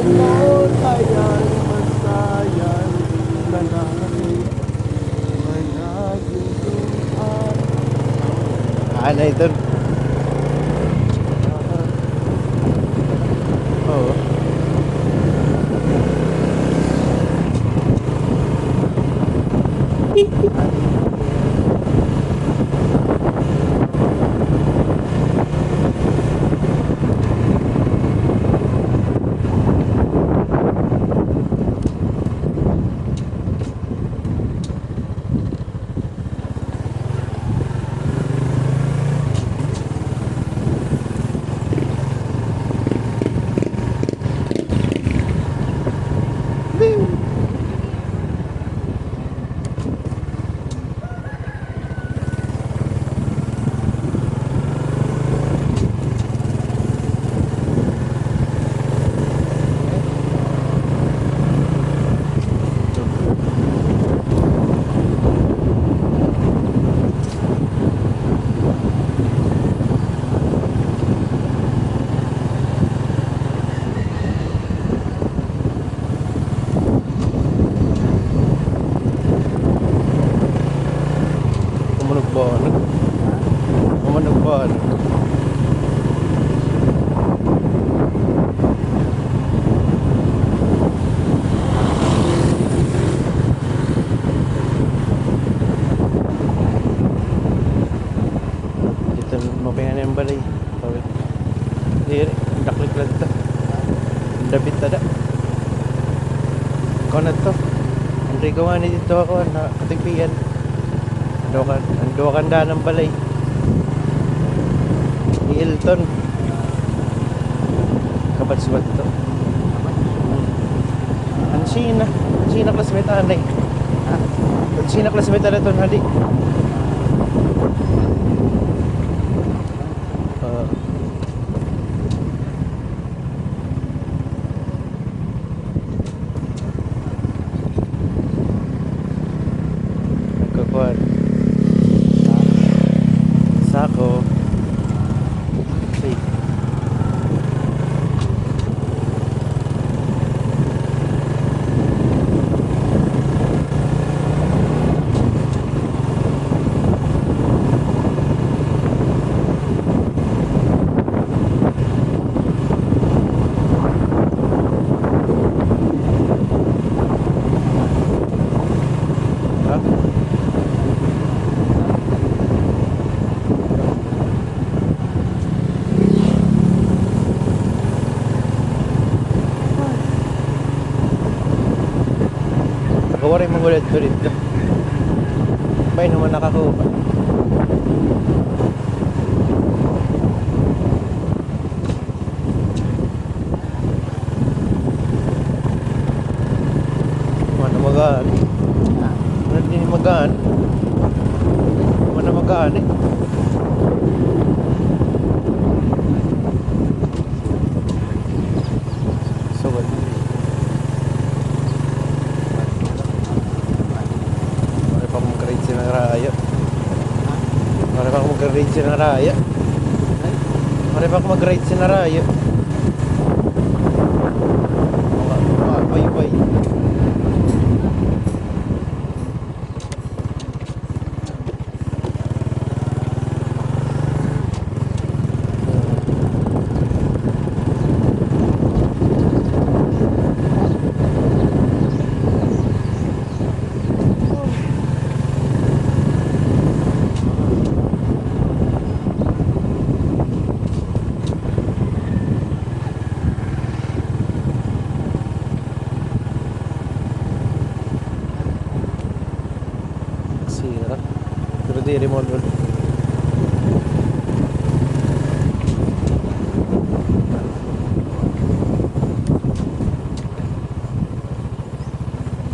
Ayan, masayan, lalaki, managuluhan. Ano ito? Oo. Kumanagbahan. Kumanagbahan. Dito mapayan yung balay. Diri, daklik lang ito. Dabit tada. Ikaw na ito. Andre gawa ni dito ako na katigpian. Ando kan da ng balay. Ni Hilton. Kabatswat to. Ansina classmate anay. Ansina classmate na to hadi. Nagkakuan. Sako. Hey. Kawaray mong ulit ko dito. Bay naman nakakuha. Mana magaan. Ano din magaan? Mana magaan eh. Sobat. Mari pa mag-ride si Naraya. Mari pa mag-ride si Naraya. Bay-bay. Sira. Pero di remote ulit.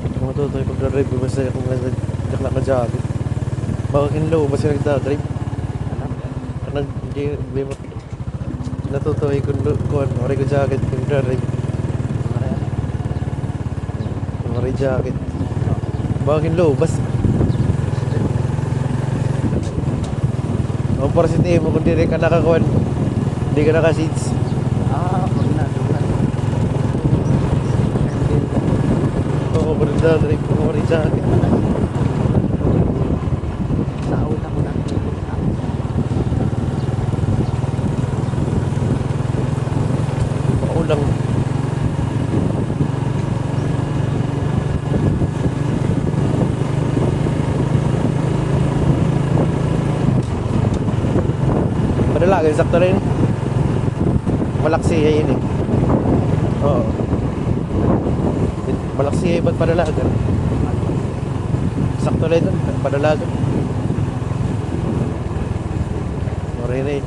Kung matutoy pag-drive ko basta kung nakla ka jacket. Baka kinlo basta nagdadrive. Kanag di natutoy kung oray ko jacket kung drive. Oray jacket. Baka kinlo basta. Ang porosity mo kung di rin ka nakakuan, hindi ka naka-seats. Pag na. ko nagdadrive kung wari jacket. Sa una ko lang. Paulang. Padalagan, sakto rin. Malaksiya yun eh. Oo. Malaksiya ba't padalagan? Sakto rin doon, padalagan. Marinay.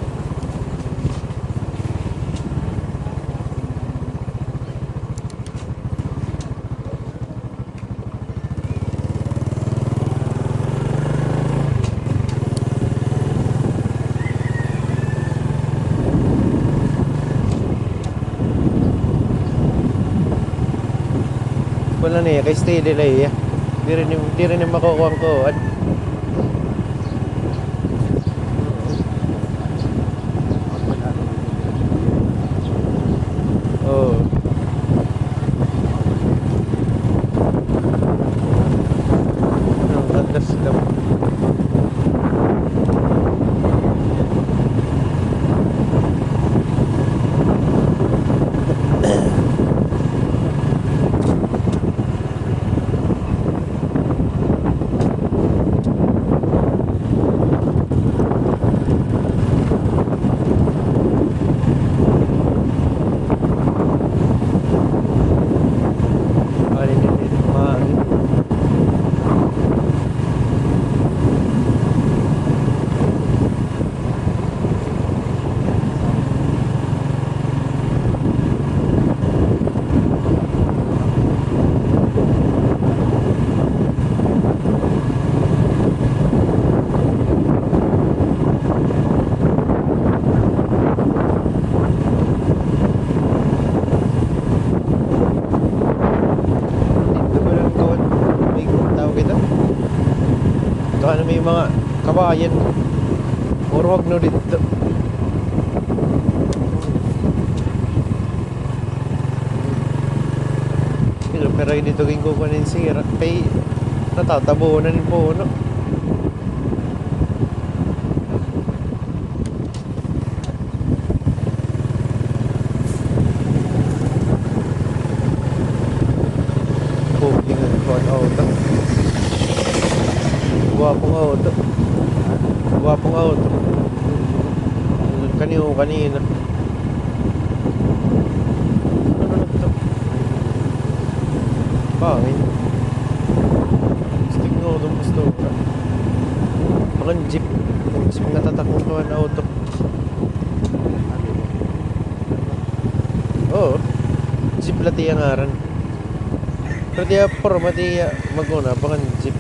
Wala na kay stay delay ya. Di rin yung makukuha ko. Oh. No, that's the ano may mga kabayan. Puro wag no dito. Pero hindi to ging kukunin sira. Kay natatabunan yung puno. Puking ang kuhan auto. Guwapong auto. Guwapong auto. Kanina. Ano na ito? Pangin. Stick no doon gusto ka. Mga jeep. Yung jeep na tatakong kuhan auto. Oo. Jeep lati ang aran. Pero di forma di maguna pangan jeep.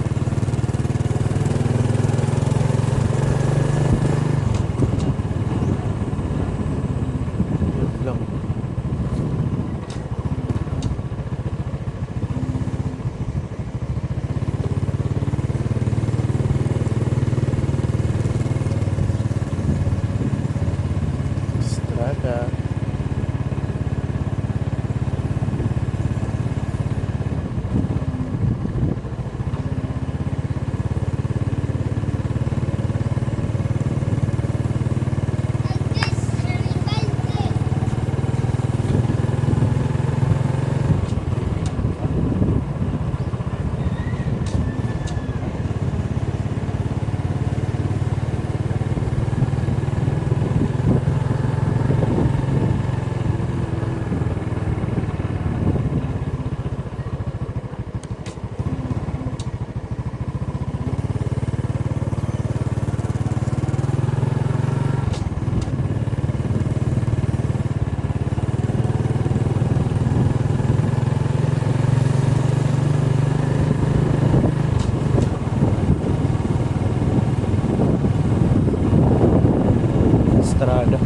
Estrada.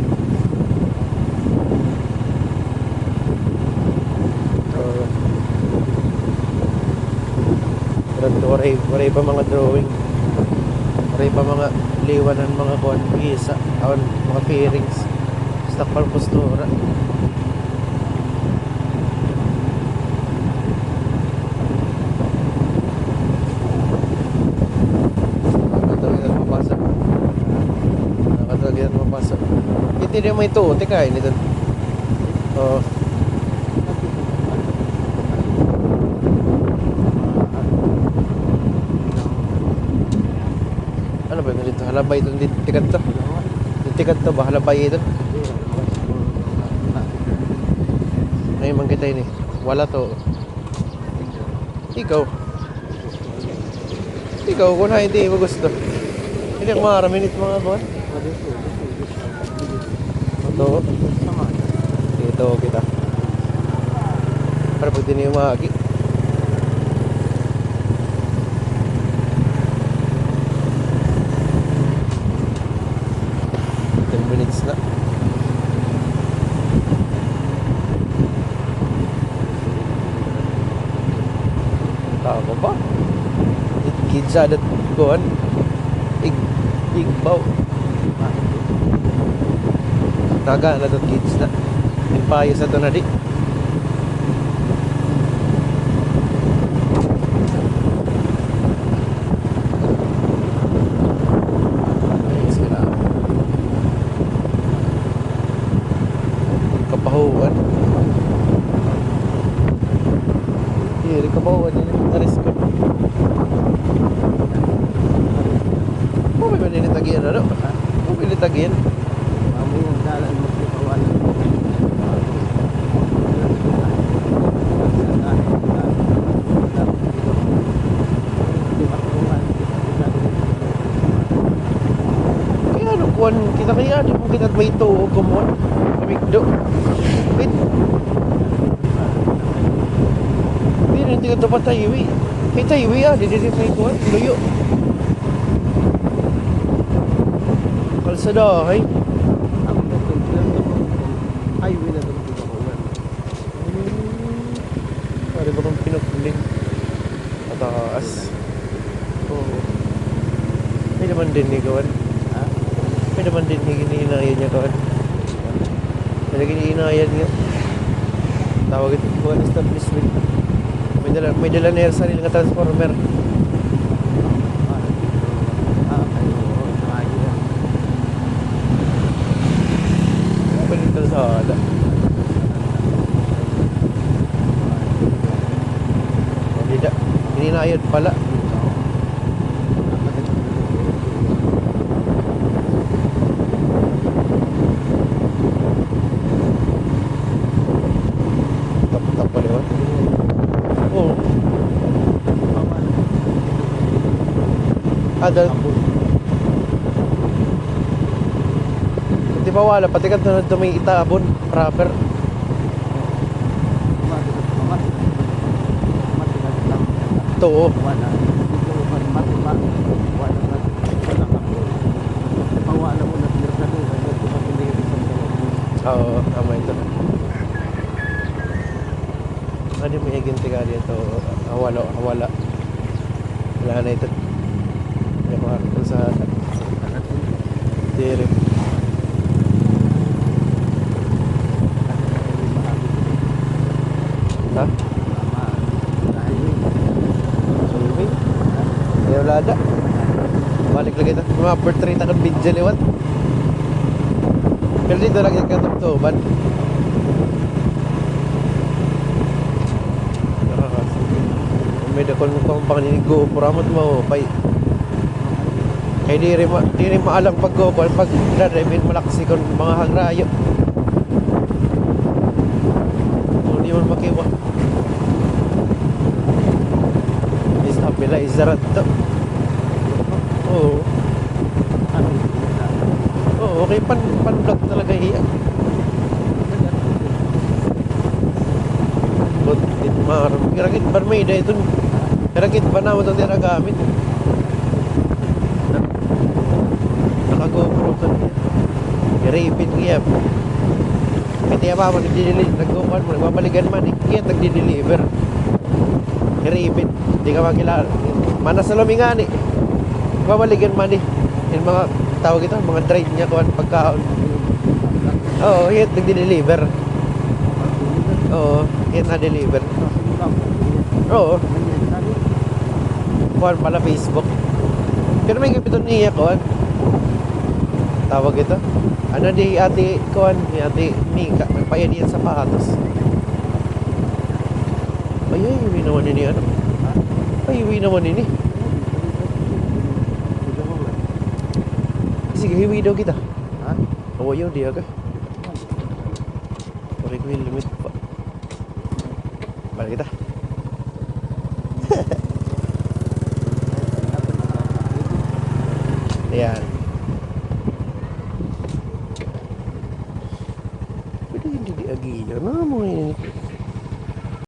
Waray pa mga drawing. Waray pa mga liwanan mga kuhan isa. Mga pairings. Stock par postura. Pati din may tuti kain nito. Oo. Ano ba yun dito? Halabay ito dito. Tikat to. Tikat to ba? Halabay ito. Ngayon man kita ini. Wala to. Ikaw. Ikaw kung na hindi mo gusto. Hindi ako makaraminit mga buwan. Ito. Ito kita. Para pag din yung mahagi. 10 minutes na. Tama ba? Gidsa dat kuan. Igbaw. Taga na dot kids na. Impayo sa to na di. Ay, sila. Kapahuan. Hindi, kapahuan yun. Aris ko. May maninitagian ano? May maninitagian. Mamo yung dalan mo sa kawalan. Kaya ano, kuhan kita kaya, di mo kita may ito o kumuhan. Kamigdo. Wait. Hindi ka ito pa tayiwi. May tayiwi di may kuhan. Luyo. Kalsada, ay. Ako na ito, highway na ito sa kawalan. Pari ba kong pinukuling? Mataas. Oo. May naman din ni kawan. Ha? May naman din ni ginihinayan niya kawan. May ginihinayan niya. Tawag ito kuhan establishment. May dala na yung sarili nga transformer. Kalsada. Hindi na. Hininayad pala. Tap pala yun. Oo. Dahil di ba wala, pati ka doon may itabon, proper. Ito, oh. Oo, tama ito. Ano may aginti ka dito? Wala. Wala na ito. May makakita sa diri. Ha? Sorry. Ayaw wala da. Balik lagi ito. Mga portrait akong video liwat. Pero dito lagi katugtuban. May dakon kong panginigo. Puramot mo. Pay. Kaya di rin maalang pag-go-call. Pag drive-in malaksi kong mga hagrayo. Hindi man makiwa. Pila isarat to. Oo. Oo, okay pan-vlog talaga iya. But it mar. Kiragit barmay da ito. Kiragit ba na mo itong tinagamit? Naka-GoPro to niya. I-rapin niya. Kaya pa mo nag-go-call mo. Nagbabalikan man. Ikiyat nag-deliver. I-rapin. Hindi ka makilala. Mana sa lumingani. Babaligan man yung mga tawag ito, mga drive niya kuhan pagkaon. Oo, hit nagdi-deliver. Oo, hit na-deliver. Oo. Kuhan pala Facebook. Pero may kapiton niya kuhan. tawag ito. Ano di ate Kuan, ni ate Mika, nagpayan yan sa pahatos. Ay, hiwi naman ini ano. Ay, hiwi naman ini. Sige, hiwi daw kita. Ha? Awa yun, di aga. Pari ko yung limit pa. Balik kita. Ayan.